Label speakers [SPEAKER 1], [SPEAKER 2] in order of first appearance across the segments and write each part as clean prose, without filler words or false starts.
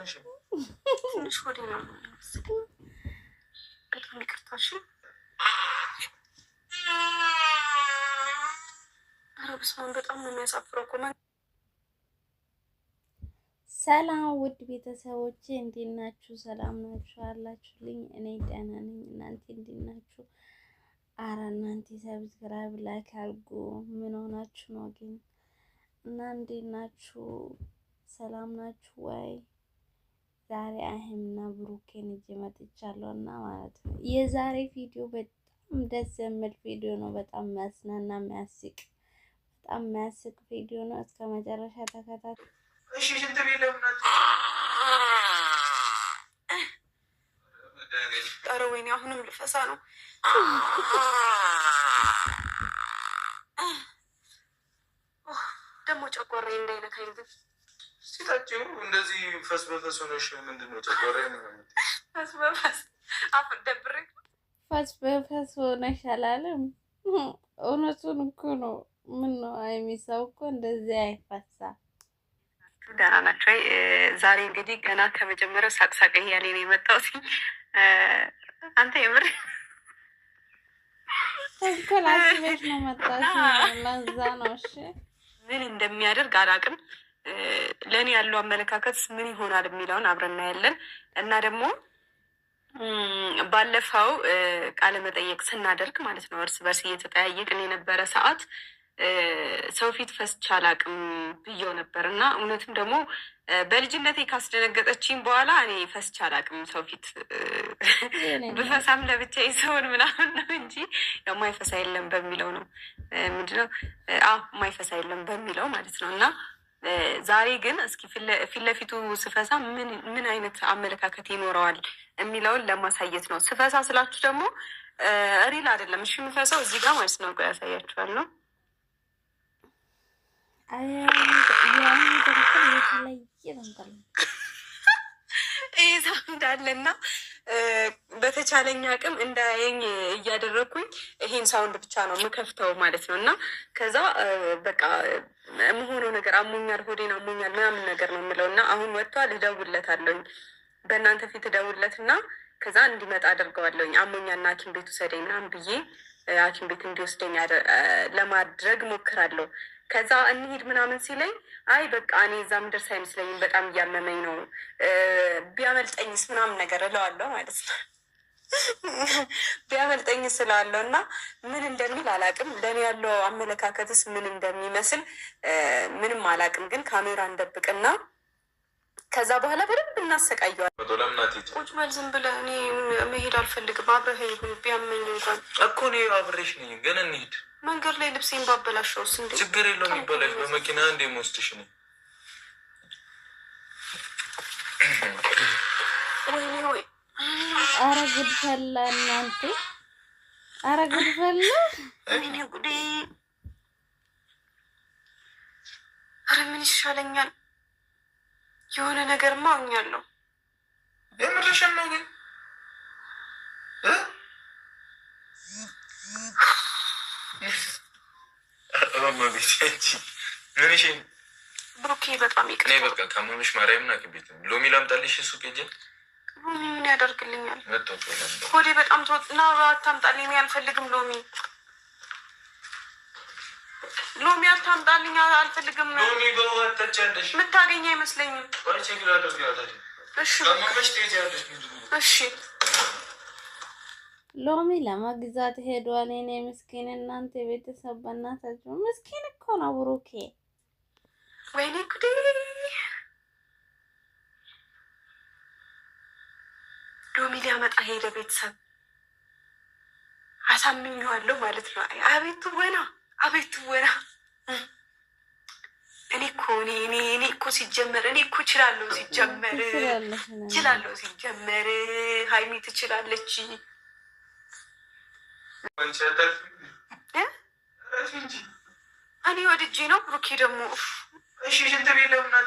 [SPEAKER 1] ትንሽ ወደ ነው በጣም ይቅርታሽ። ኧረ በስመ አብ በጣም ነው የሚያሳፍረው እኮ።
[SPEAKER 2] ሰላም ውድ ቤተሰቦቼ እንዴት ናችሁ? ሰላም ናችሁ አላችሁልኝ? እኔ ደህና ነኝ። እናንተ እንዴት ናችሁ? አረ እናንተ ሰብስክራይብ ላይክ አድርጉ። ምን ሆናችሁ ነው ግን? እና እንዴት ናችሁ? ሰላም ናችሁ ወይ? ዛሬ አህምና ብሩኬን ይዤ መጥቻለሁ እና ማለት ነው የዛሬ ቪዲዮ በጣም ደስ የሚል ቪዲዮ ነው። በጣም የሚያዝናና በጣም የሚያስቅ ቪዲዮ ነው። እስከ መጨረሻ ተከታተሉ።
[SPEAKER 1] እሺ ሽንት ቤት ለምን? ኧረ ወይኔ አሁንም ልፈሳ ነው። ደግሞ ጨጓራዬ እንዳይነካኝ ግን ሲታጭው እንደዚህ ፈስ በፈስ ሆነሽ ምንድን ነው ጨጓራዬ ነው? ፈስ በፈስ አፍ ደብሬ
[SPEAKER 2] ፈስ በፈስ ሆነሽ አላለም። እውነቱን እኮ ነው። ምን ነው አይሚሳው እኮ እንደዚህ አይፈሳ።
[SPEAKER 1] ደህና ናቸው። ዛሬ እንግዲህ ገና ከመጀመሪያው ሳቅሳቅ እያለ ነው የመጣሁት። አንተ የምር
[SPEAKER 2] ተንኮላሽቤት ነው መጣሽ። ለዛ ነው። እሺ
[SPEAKER 1] ምን እንደሚያደርግ አላውቅም። ለእኔ ያለው አመለካከት ምን ይሆናል የሚለውን አብረን እናያለን። እና ደግሞ ባለፈው ቃለ መጠየቅ ስናደርግ ማለት ነው እርስ በርስ እየተጠያየቅን የነበረ ሰዓት ሰው ፊት ፈስቼ አላውቅም ብዬው ነበር። እና እውነትም ደግሞ በልጅነቴ ካስደነገጠችኝ በኋላ እኔ ፈስቼ አላውቅም ሰው ፊት። ብፈሳም ለብቻዬ ሰውን ምናምን ነው እንጂ ያው ማይፈሳ የለም በሚለው ነው። ምንድነው ማይፈሳ የለም በሚለው ማለት ነው። እና ዛሬ ግን እስኪ ፊት ለፊቱ ስፈሳ ምን አይነት አመለካከት ይኖረዋል የሚለውን ለማሳየት ነው። ስፈሳ ስላችሁ ደግሞ ሪል አይደለም። እሺ የምፈሳው እዚህ ጋር ማለት ነው። ቆይ ያሳያችኋለሁ። ይህ ሰው እንዳለና በተቻለኝ አቅም እንዳያየኝ እያደረግኩኝ ይሄን ሳውንድ ብቻ ነው የምከፍተው ማለት ነው። እና ከዛ በቃ የምሆነው ነገር አሞኛል፣ ሆዴን አሞኛል ምናምን ነገር ነው የምለው። እና አሁን ወጥቷል፣ እደውልለታለሁኝ በእናንተ ፊት እደውልለት እና ከዛ እንዲመጣ አደርገዋለሁኝ። አሞኛና ሐኪም ቤት ውሰደኝ ምናምን ብዬ ሐኪም ቤት እንዲወስደኝ ለማድረግ ሞክራለሁ። ከዛ እንሂድ ምናምን ሲለኝ አይ በቃ እኔ እዛ ምደርስ አይመስለኝም፣ በጣም እያመመኝ ነው፣ ቢያመልጠኝስ ምናምን ነገር እለዋለሁ ማለት ነው። ቢያመልጠኝስ እለዋለሁ እና ምን እንደሚል አላውቅም። ለእኔ ያለው አመለካከትስ ምን እንደሚመስል ምንም አላውቅም። ግን ካሜራ እንደብቅና ከዛ በኋላ በደንብ እናሰቃየዋል። ቁጭ በል ዝም ብለህ። እኔ መሄድ አልፈልግም። አብረህ ቢያመኝ እንኳን
[SPEAKER 3] እኮ እኔ አብሬሽ ነኝ፣ ግን እንሂድ።
[SPEAKER 1] መንገድ ላይ ልብሴን ባበላሸውስ እንዴ?
[SPEAKER 3] ችግር የለውም ይባላል። በመኪና እንዴ መወስድሽ ነው።
[SPEAKER 1] ወይኔ ወይ!
[SPEAKER 2] አረ ጉድ ፈላ እናንተ! አረ ጉድ ፈላ!
[SPEAKER 1] ወይኔ ጉዴ! አረ ምን ይሻለኛል? የሆነ ነገርማ አውኛለሁ።
[SPEAKER 3] የምርሽን ነው ግን
[SPEAKER 1] ብሩኬ በጣም ይቅር።
[SPEAKER 3] በቃ ከመሆንሽ ማርያምን አቅቤት ሎሚ ላምጣልሽ? እሱ ቄጅ
[SPEAKER 1] ሎሚ ምን ያደርግልኛል? ሆዴ በጣም ተወጥና አታምጣልኝ። እኔ አልፈልግም ሎሚ አታምጣልኝ፣ አልፈልግም።
[SPEAKER 3] ሎሚ በውሃ ትጠጫለሽ።
[SPEAKER 1] የምታገኝ አይመስለኝም። እሺ
[SPEAKER 2] ሎሚ ለመግዛት ሄዷል። እኔ ምስኪን እናንተ ቤተሰብ በእናታችሁ ምስኪን እኮ ነው ብሩኬ።
[SPEAKER 1] ወይኔ ጉዴ! ሎሚ ሊያመጣ ሄደ። ቤተሰብ አሳምኜዋለሁ ማለት ነው። አቤቱ ወና አቤቱ ወና! እኔ እኮ ሲጀመር እችላለሁ። ሲጀመር ሀይሚ ትችላለች። እኔ ወድጄ ነው። ብሩኬ ደግሞ
[SPEAKER 3] እሺ ሽንት ቤት ለምን?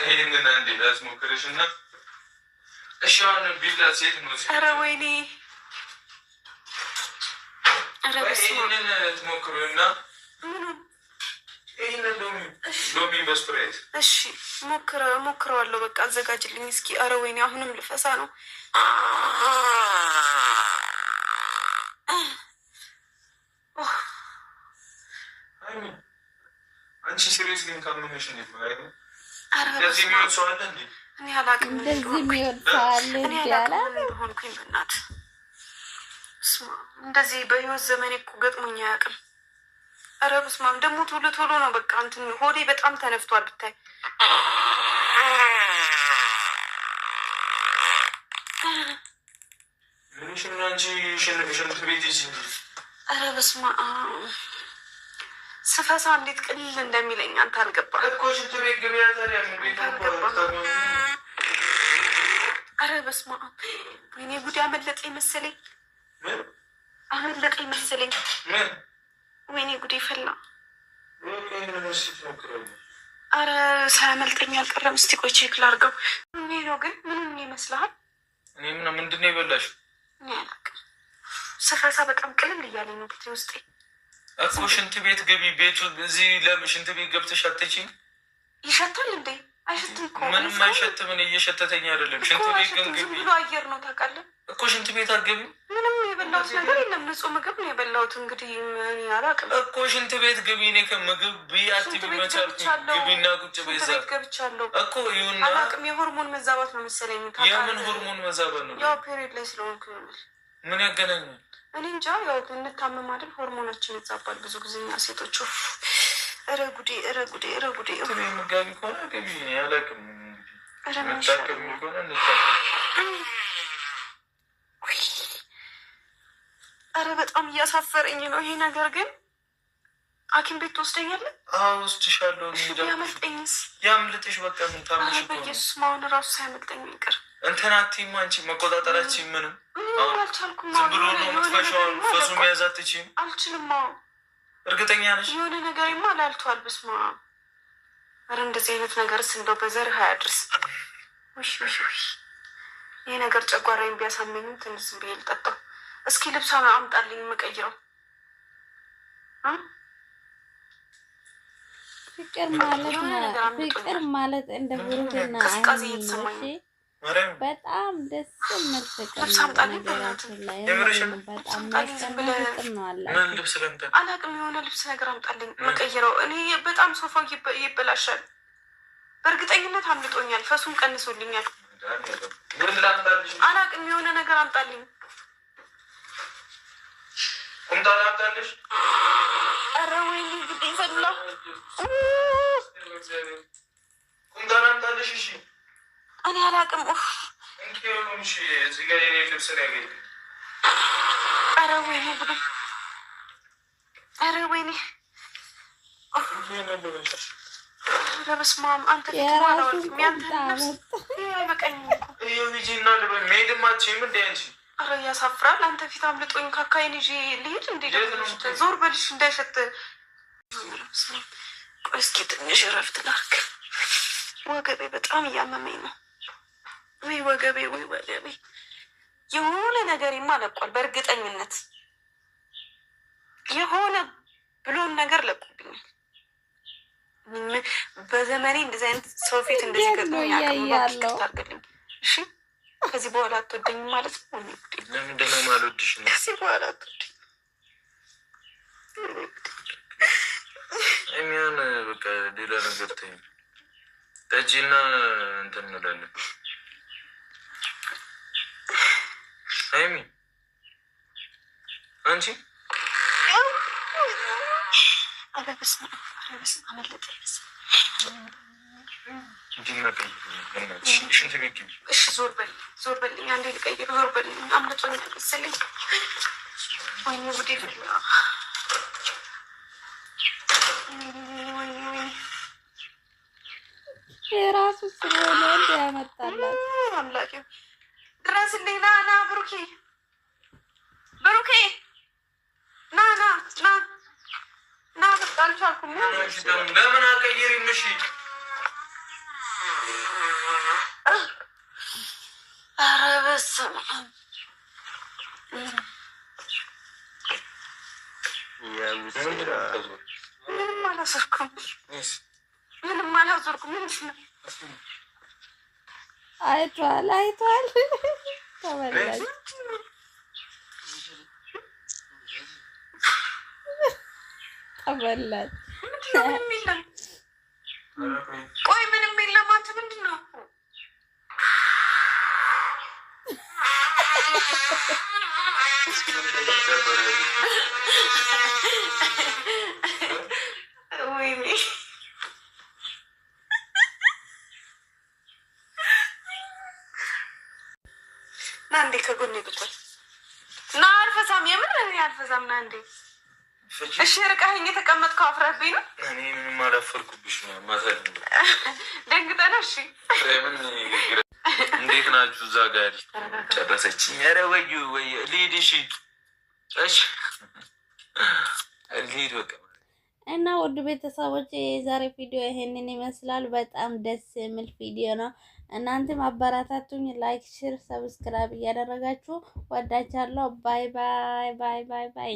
[SPEAKER 3] ይህንን አንዴ ላስሞክርሽ እና እሺ አሁን ቢላ ሴት ነው።
[SPEAKER 1] ኧረ ወይኔ! ኧረ በስመ አብ!
[SPEAKER 3] ይህንን ትሞክሩ እና
[SPEAKER 1] ምኑን
[SPEAKER 3] ሎሚ በስፕሬት
[SPEAKER 1] እሺ፣ ሞክረዋለሁ። በቃ አዘጋጅልኝ እስኪ። አረ ወይኔ አሁንም ልፈሳ ነው።
[SPEAKER 3] አንቺ ሲሪየስ ግን ካመመሽ እንዴት ነው? እንደዚህ የሚወድ ሰው አለ እንዴ? እኔ አላውቅም።
[SPEAKER 2] እንደዚህ የሚወድ ሰው አለ እንዴ?
[SPEAKER 1] ሆንኩኝ በእናት እንደዚህ በህይወት ዘመኔ እኮ ገጥሞኝ አያውቅም። ኧረ በስመ አብ ደግሞ ቶሎ ቶሎ ነው በቃ እንትን ሆዴ በጣም ተነፍቷል ብታይ።
[SPEAKER 3] ምንሽን አንቺ ሽንት ቤት ይዚ።
[SPEAKER 1] ኧረ በስመ አብ ስፈሳ እንዴት ቅልል እንደሚለኝ አንተ አልገባህም
[SPEAKER 3] እኮ። ሽንት ቤት ግቢያ ታዲያ ምን ቤት አልገባህም?
[SPEAKER 1] ኧረ በስመ አብ ወይኔ ጉድ አመለጠኝ መሰለኝ። አመለጠኝ መሰለኝ። ወይኔ ጉድ ይፈላ። አረ ሳያመልጠኝ አልቀረም። እስቲ ቆይ ቼክ ላድርገው። ምን ነው ግን ምን ይመስልሃል?
[SPEAKER 3] እኔ ምንድን ነው የበላሽው?
[SPEAKER 1] እኔ አላውቅም። ስፈሳ በጣም ቅልል እያለኝ ነው ብታይ ውስጤ
[SPEAKER 3] እኮ። ሽንት ቤት ግቢ። ቤቱ እዚህ ለምን ሽንት ቤት ገብተሽ አትችይም?
[SPEAKER 1] ይሸታል እንዴ? አይሸትም እኮ።
[SPEAKER 3] ምንም አይሸትም። እኔ እየሸተተኝ አይደለም። ሽንት ቤት ግን ግቢ።
[SPEAKER 1] ዝም ብሎ አየር ነው ታውቃለህ
[SPEAKER 3] እኮ። ሽንት ቤት አትገቢም?
[SPEAKER 1] ምንም የበላሁት ነገር የለም። ንጹህ ምግብ ነው የበላሁት። እንግዲህ እኔ አላውቅም
[SPEAKER 3] እኮ። ሽንት ቤት ግቢ። እኔ ከምግብ ብዬ አትቢ መቻልኩ። ግቢና ቁጭ በዛ
[SPEAKER 1] ገብቻለሁ
[SPEAKER 3] እኮ። ይሁን
[SPEAKER 1] አላውቅም። የሆርሞን መዛባት ነው መሰለኝ።
[SPEAKER 3] የምን ሆርሞን መዛባት ነው?
[SPEAKER 1] ያው ፔሪድ ላይ ስለሆንኩ ይሆናል።
[SPEAKER 3] ምን ያገናኛል?
[SPEAKER 1] እኔ እንጃ። ያው እንታመማለን፣ ሆርሞናችን ይዛባል ብዙ ጊዜ እኛ ሴቶቹ። ኧረ ጉዴ፣ ኧረ ጉዴ፣ ኧረ ጉዴ።
[SPEAKER 3] መጋቢ ከሆነ ገቢ አላውቅም። እንታከሚ ከሆነ እንታከም።
[SPEAKER 1] ኧረ በጣም እያሳፈረኝ ነው ይሄ ነገር። ግን ሐኪም ቤት ትወስደኛለህ?
[SPEAKER 3] አዎ ወስድሻለሁ።
[SPEAKER 1] ያመልጠኝስ?
[SPEAKER 3] ያምልጥሽ። በቃ ምን ታምሽ?
[SPEAKER 1] በኢየሱስ ማሆን ራሱ ሳያመልጠኝ ይቅር።
[SPEAKER 3] እንትን አትይም አንቺ። መቆጣጠራችን ምንም
[SPEAKER 1] አልቻልኩም።
[SPEAKER 3] ዝም ብሎ ነው የምትፈሻውን። ፈሱ መያዝ አትችይም?
[SPEAKER 1] አልችልም።
[SPEAKER 3] እርግጠኛ ነሽ?
[SPEAKER 1] የሆነ ነገሬማ ላልቷል። በስመ አብ። ኧረ እንደዚህ አይነት ነገርስ እንደው በዘርህ አያድርስ። ውሽ ይሄ ነገር ጨጓራዬን ቢያሳመኝም ትንሽ ዝም ብዬ ልጠጣው። እስኪ ልብሷን አምጣልኝ የምቀይረው።
[SPEAKER 2] ፍቅር ማለት እንደ ብሩክና
[SPEAKER 1] ቅዝቃዜ እየተሰማኝ ነው።
[SPEAKER 2] በጣም ደስ የሚል ፍቅር ነገራችን ላይ በጣም የሚያስቀና ፍቅር ነው አለ።
[SPEAKER 1] አላውቅም። የሆነ ልብስ ነገር አምጣልኝ መቀይረው። እኔ በጣም ሶፋው ይበላሻል። በእርግጠኝነት አምልጦኛል። ፈሱም ቀንሶልኛል። አላውቅም። የሆነ ነገር አምጣልኝ።
[SPEAKER 3] ቁምጣ ላምጣልሽ?
[SPEAKER 1] ኧረ ወይኔ ጉዴ ፈላ።
[SPEAKER 3] ቁምጣ ላምጣልሽ? እሺ
[SPEAKER 1] እኔ አላውቅም።
[SPEAKER 3] እሺ እዚህ ጋር የኔ ልብስ ነው ያገኘ።
[SPEAKER 1] ኧረ ወይኔ ጉዴ፣ ኧረ ወይኔ። ኧረ በስመ አብ። አንተ ፊት ያንተ ልብስ አይበቃኝም እኮ።
[SPEAKER 3] ሂጂና ልበል። መሄድም አትችይም እንደ አንቺ።
[SPEAKER 1] ኧረ ያሳፍራል። አንተ ፊት አምልጦኝ ካካይን ይዤ ልሂድ እንዴ? ዞር በልሽ እንዳይሸት። ቆይ እስኪ ትንሽ እረፍት ላድርግ። ወገቤ በጣም እያመመኝ ነው። ወይ ወገቤ፣ ወይ ወገቤ። የሆነ ነገሬማ ለቋል በእርግጠኝነት። የሆነ ብሎን ነገር ለቁብኛል። በዘመኔ እንደዚህ አይነት ሰው ፊት እንደዚህ ገጥሞኝ ያቅም ታርገልኝ። እሺ ከዚህ በኋላ አትወደኝም ማለት ነው?
[SPEAKER 3] ለምንድን ነው የማልወድሽ?
[SPEAKER 1] ከዚህ በኋላ አትወደኝ
[SPEAKER 3] የሚሆን በቃ ሌላ ነገር ተይኝ። ጠጪና እንትን እንላለን። ሀይሚ አንቺ
[SPEAKER 1] አለበስመ አመለጠ ይመስል
[SPEAKER 3] ሽንት ቤት ግቢ።
[SPEAKER 1] እሺ ዞር በልኝ። አንዴ ልቀይር። ዞር በልኝ። አምልጦኛል መሰለኝ። ወይኔ ጉዴ ፈላ።
[SPEAKER 2] የራሱ ስለሆነ እንደ ያመጣላት
[SPEAKER 1] አምላኬ ድረስልኝ። ና ብሩኬ ና በቃ አልቻልኩም።
[SPEAKER 3] ለምን አቀይሪም? እሺ
[SPEAKER 1] ኧረ በስመ አብ። ምንም አላሰርኩም። ምንም አላዞርኩም። ምንድን ነው?
[SPEAKER 2] አይቷል ተበላች። ተበላች።
[SPEAKER 1] ምንም የለም። ቆይ ምንም የለም። አንተ ምንድን ነው? ወይኔ ና እንዴ ከጎኔ ቁጭ በል። ና አልፈሳም፣ የምር አልፈሳም። ና እንዴ። እሺ ርቀኸኝ የተቀመጥከው አፍረህብኝ ነው?
[SPEAKER 3] እኔ ምንም አላፈርኩብሽ ነው ማሳል
[SPEAKER 1] ደንግጠህ ነው? እሺ
[SPEAKER 3] እንዴት ናችሁ? እዛ ጋር ጨረሰችኝ። ኧረ ወይ ልሂድ። እሺ ልሂድ በቃ።
[SPEAKER 2] እና ውድ ቤተሰቦች የዛሬ ቪዲዮ ይሄንን ይመስላል። በጣም ደስ የሚል ቪዲዮ ነው። እናንተም አበረታቱኝ። ላይክ፣ ሼር፣ ሰብስክራይብ እያደረጋችሁ ወዳቻለሁ። ባይ ባይ ባይ ባይ ባይ።